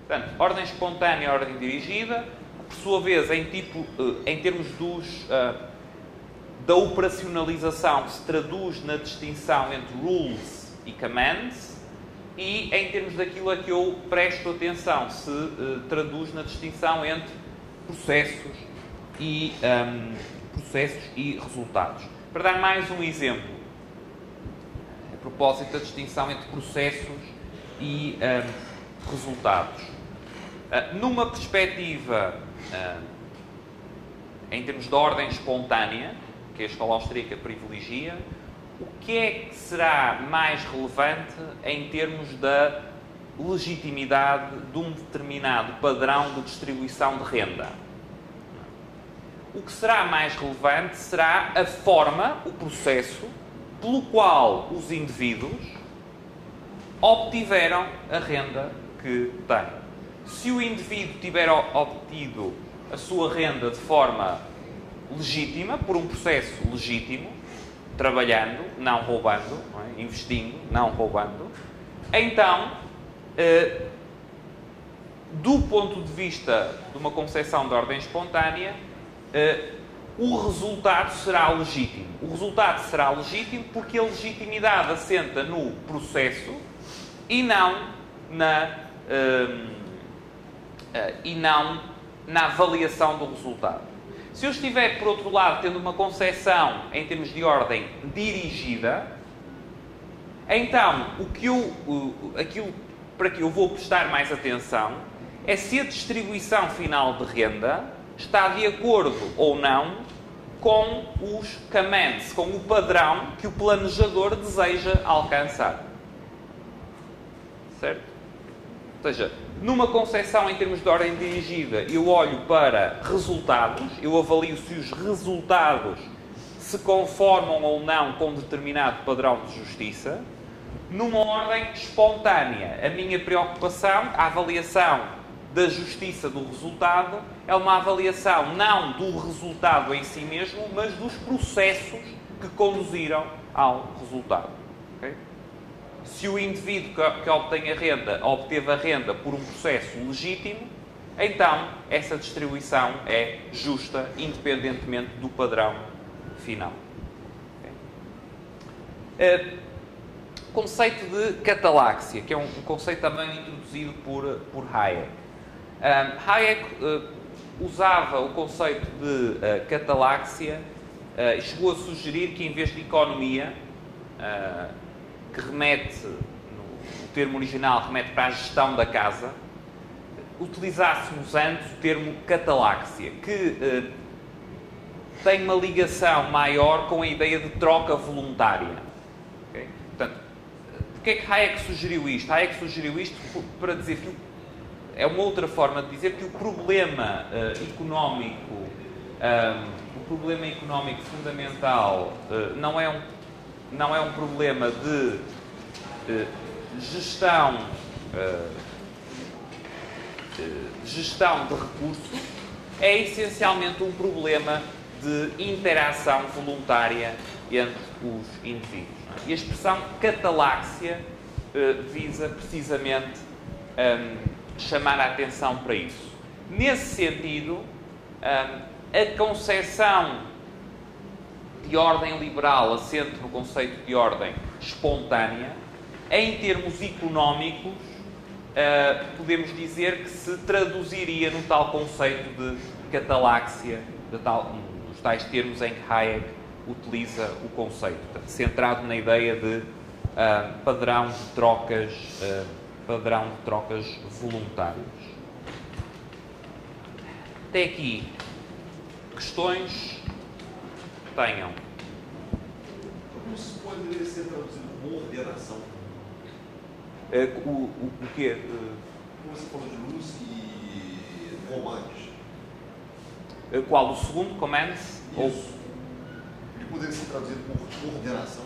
Portanto, ordem espontânea e ordem dirigida, por sua vez, em termos da operacionalização, que se traduz na distinção entre rules e commands, e em termos daquilo a que eu presto atenção, se traduz na distinção entre processos e resultados. Para dar mais um exemplo, a propósito da distinção entre processos e resultados. Numa perspectiva, em termos de ordem espontânea, que a escola austríaca privilegia, o que é que será mais relevante em termos da legitimidade de um determinado padrão de distribuição de renda? O que será mais relevante será a forma, o processo, pelo qual os indivíduos obtiveram a renda que têm. Se o indivíduo tiver obtido a sua renda de forma legítima, por um processo legítimo, trabalhando, não roubando, não é? Investindo, não roubando, então, do ponto de vista de uma concepção de ordem espontânea, o resultado será legítimo. O resultado será legítimo porque a legitimidade assenta no processo e não na avaliação do resultado. Se eu estiver, por outro lado, tendo uma concepção em termos de ordem dirigida, então aquilo para que eu vou prestar mais atenção é se a distribuição final de renda está de acordo ou não com os commands, com o padrão que o planejador deseja alcançar. Certo? Ou seja, numa concepção em termos de ordem dirigida, eu olho para resultados, eu avalio se os resultados se conformam ou não com determinado padrão de justiça. Numa ordem espontânea, a minha preocupação, a avaliação da justiça do resultado, é uma avaliação não do resultado em si mesmo, mas dos processos que conduziram ao resultado. Okay? Se o indivíduo que obtém a renda obteve a renda por um processo legítimo, então essa distribuição é justa, independentemente do padrão final. Okay? Conceito de cataláxia, que é um conceito também introduzido por Hayek. Hayek usava o conceito de cataláxia e chegou a sugerir que, em vez de economia, que remete, no termo original, remete para a gestão da casa, utilizássemos antes o termo cataláxia, que tem uma ligação maior com a ideia de troca voluntária. Okay? Portanto, porquê é que Hayek sugeriu isto? Hayek sugeriu isto para dizer que é uma outra forma de dizer que o problema económico fundamental não é um problema de gestão de recursos, é essencialmente um problema de interação voluntária entre os indivíduos. E a expressão cataláxia visa precisamente chamar a atenção para isso. Nesse sentido, a concepção de ordem liberal assente no conceito de ordem espontânea, em termos económicos, podemos dizer que se traduziria no tal conceito de cataláxia, nos tais termos em que Hayek utiliza o conceito, portanto, centrado na ideia de padrão de trocas voluntárias. Até aqui, questões que tenham? Como isso poderia ser traduzido como ordenação? O quê? Como você falou de luz e comandos. Qual? O segundo, commands? Isso. Ele poderia ser traduzido por ordenação?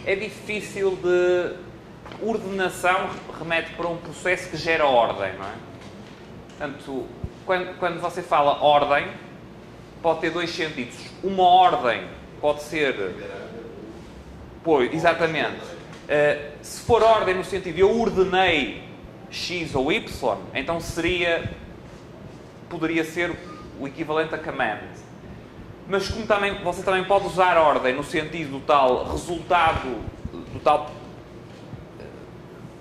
É difícil de... Ordenação remete para um processo que gera ordem, não é? Portanto, quando você fala ordem, pode ter dois sentidos. Uma ordem pode ser... Pois, exatamente. Se for ordem no sentido de eu ordenei X ou Y, então poderia ser o equivalente a command. Mas como você também pode usar ordem no sentido do tal resultado,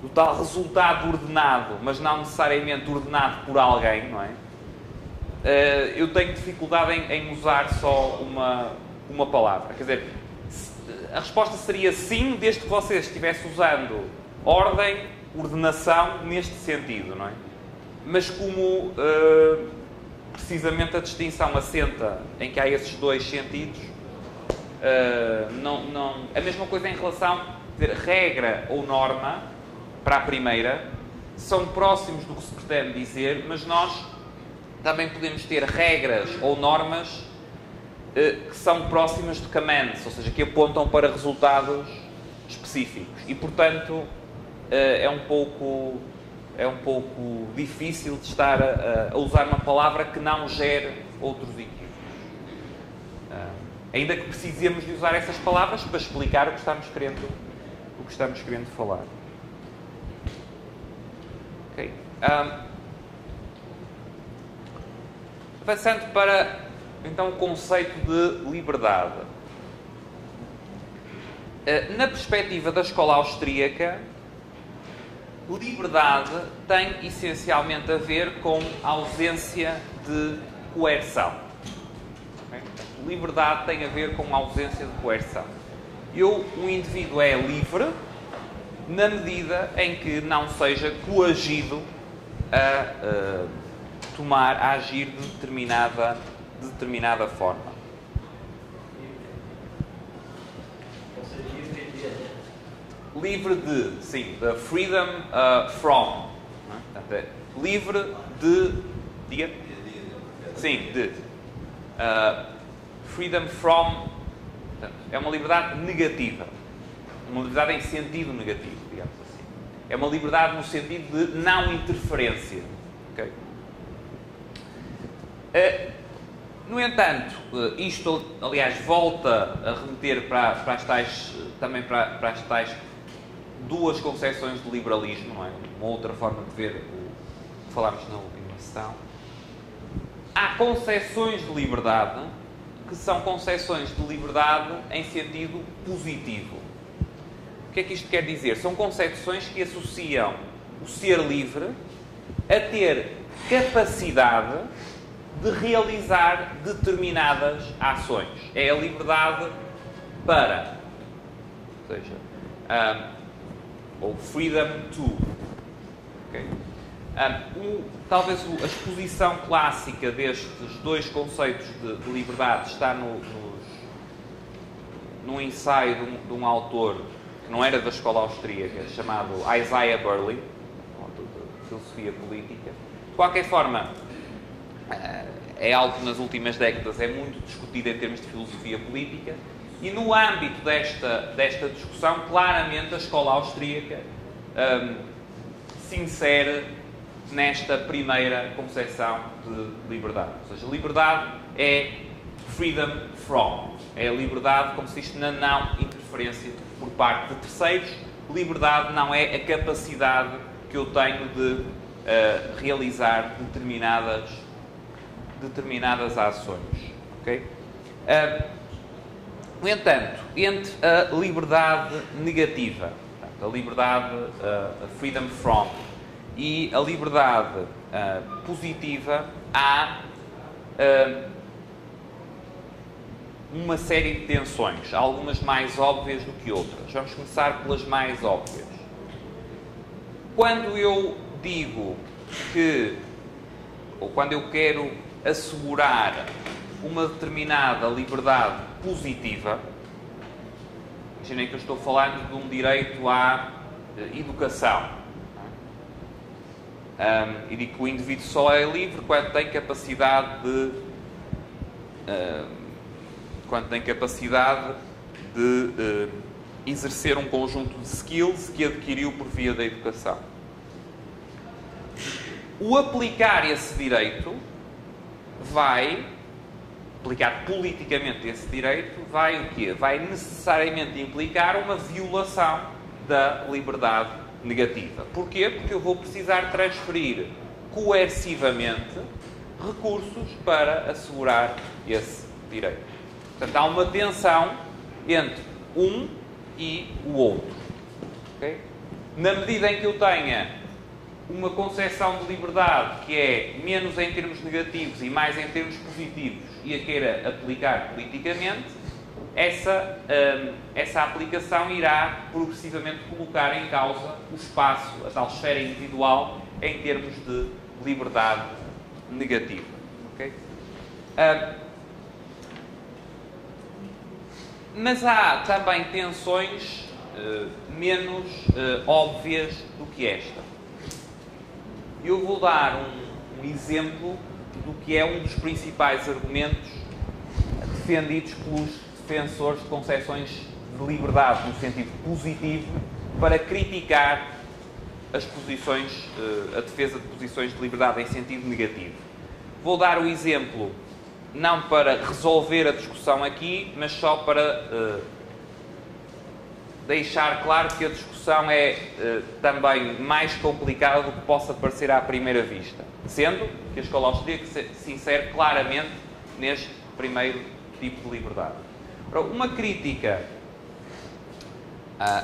do tal resultado ordenado, mas não necessariamente ordenado por alguém, não é? Eu tenho dificuldade em usar só uma palavra. Quer dizer, a resposta seria sim, desde que você estivesse usando ordem, ordenação, neste sentido, não é? Mas como precisamente a distinção assenta em que há esses dois sentidos, a mesma coisa em relação a dizer, regra ou norma, para a primeira, são próximos do que se pretende dizer, mas nós também podemos ter regras ou normas que são próximas de commands, ou seja, que apontam para resultados específicos. E, portanto, é um pouco difícil de estar a usar uma palavra que não gere outros equívocos. Ainda que precisemos de usar essas palavras para explicar o que estamos querendo falar. Okay. Avançando para, então, o conceito de liberdade. Na perspectiva da escola austríaca, liberdade tem essencialmente a ver com a ausência de coerção. Okay? Liberdade tem a ver com a ausência de coerção. O indivíduo é livre na medida em que não seja coagido a agir de determinada forma. Livre de, sim, the freedom from. Portanto, livre de, diga? Sim, de. Freedom from, portanto, é uma liberdade negativa. Uma liberdade em sentido negativo, digamos assim. É uma liberdade no sentido de não interferência. Okay? No entanto, isto, aliás, volta a remeter para as tais duas concepções de liberalismo, não é? Uma outra forma de ver o que falámos na última sessão. Há concepções de liberdade que são concepções de liberdade em sentido positivo. O que é que isto quer dizer? São concepções que associam o ser livre a ter capacidade de realizar determinadas ações. É a liberdade para, ou seja, ou freedom to. Okay? Talvez a exposição clássica destes dois conceitos de liberdade está num ensaio de um autor que não era da escola austríaca, chamado Isaiah Berlin, um autor de filosofia política. De qualquer forma, é algo que nas últimas décadas é muito discutido em termos de filosofia política, e no âmbito desta discussão, claramente a escola austríaca se insere nesta primeira concepção de liberdade. Ou seja, liberdade é freedom from. É a liberdade, como se diz, na não interferência por parte de terceiros. Liberdade não é a capacidade que eu tenho de realizar determinadas ações. Okay? No entanto, entre a liberdade negativa, portanto, a liberdade, a freedom from, e a liberdade positiva, há uma série de tensões, algumas mais óbvias do que outras. Vamos começar pelas mais óbvias. Quando eu digo que, ou quando eu quero assegurar uma determinada liberdade positiva, imaginem que eu estou falando de um direito à educação. E digo que o indivíduo só é livre quando tem capacidade de exercer um conjunto de skills que adquiriu por via da educação. O aplicar esse direito aplicar politicamente esse direito, vai o quê? Vai necessariamente implicar uma violação da liberdade negativa. Porquê? Porque eu vou precisar transferir coercivamente recursos para assegurar esse direito. Portanto, há uma tensão entre um e o outro. Okay? Na medida em que eu tenha uma concepção de liberdade que é menos em termos negativos e mais em termos positivos e a queira aplicar politicamente, essa aplicação irá progressivamente colocar em causa o espaço, a tal esfera individual, em termos de liberdade negativa. Okay? Mas há também tensões menos óbvias do que esta. Eu vou dar um exemplo do que é um dos principais argumentos defendidos pelos defensores de concepções de liberdade no sentido positivo para criticar as posições, a defesa de posições de liberdade em sentido negativo. Vou dar o exemplo não para resolver a discussão aqui, mas só para deixar claro que a discussão é também mais complicada do que possa parecer à primeira vista, sendo que a escola austríaca se insere claramente neste primeiro tipo de liberdade. Ora, uma crítica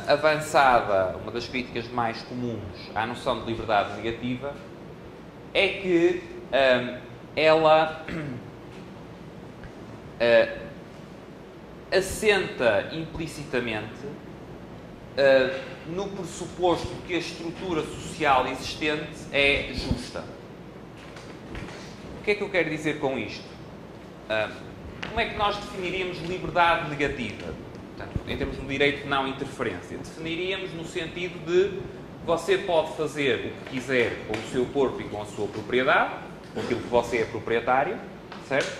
avançada, uma das críticas mais comuns à noção de liberdade negativa, é que ela assenta implicitamente no pressuposto que a estrutura social existente é justa. O que é que eu quero dizer com isto? Como é que nós definiríamos liberdade negativa? Portanto, em termos do direito de não interferência, definiríamos no sentido de você pode fazer o que quiser com o seu corpo e com a sua propriedade, com aquilo que você é proprietário, certo?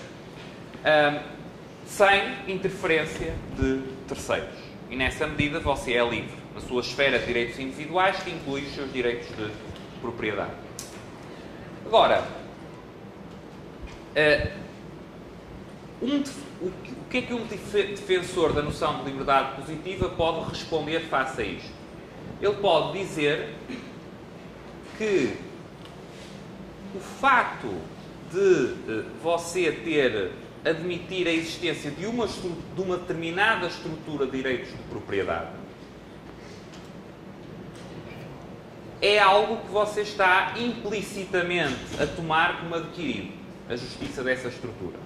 Sem interferência de terceiros. E nessa medida você é livre na sua esfera de direitos individuais, que inclui os seus direitos de propriedade. Agora, o que é que um defensor da noção de liberdade positiva pode responder face a isto? Ele pode dizer que o facto de você admitir a existência de uma determinada estrutura de direitos de propriedade é algo que você está implicitamente a tomar como adquirido, a justiça dessa estrutura.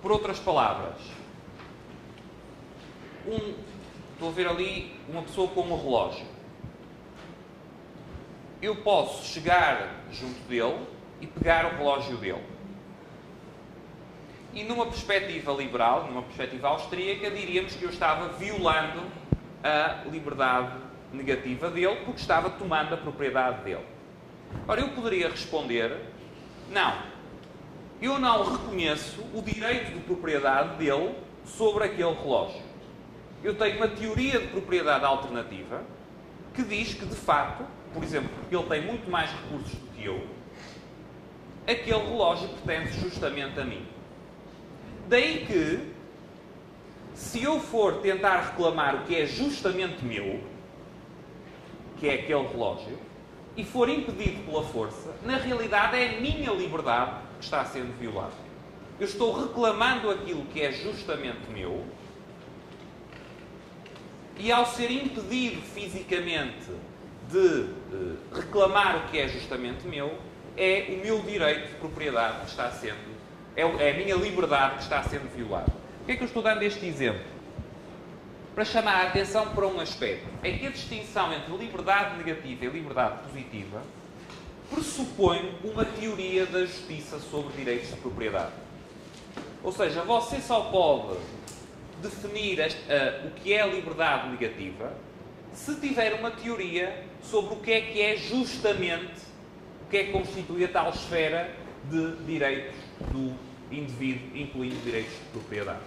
Por outras palavras, estou a ver ali uma pessoa com um relógio. Eu posso chegar junto dele e pegar o relógio dele. E numa perspectiva liberal, numa perspectiva austríaca, diríamos que eu estava violando a liberdade negativa dele porque estava tomando a propriedade dele. Ora, eu poderia responder, não, eu não reconheço o direito de propriedade dele sobre aquele relógio. Eu tenho uma teoria de propriedade alternativa que diz que, de facto, por exemplo, porque ele tem muito mais recursos do que eu, aquele relógio pertence justamente a mim. Daí que, se eu for tentar reclamar o que é justamente meu, que é aquele relógio, e for impedido pela força, na realidade é a minha liberdade que está sendo violada. Eu estou reclamando aquilo que é justamente meu, e ao ser impedido fisicamente de reclamar o que é justamente meu, é o meu direito de propriedade que está sendo, é a minha liberdade que está sendo violada. Por que é que eu estou dando este exemplo? Para chamar a atenção para um aspecto. É que a distinção entre liberdade negativa e liberdade positiva pressupõe uma teoria da justiça sobre direitos de propriedade. Ou seja, você só pode definir o que é a liberdade negativa se tiver uma teoria sobre o que é justamente, o que é que constitui a tal esfera de direitos do indivíduo, incluindo direitos de propriedade.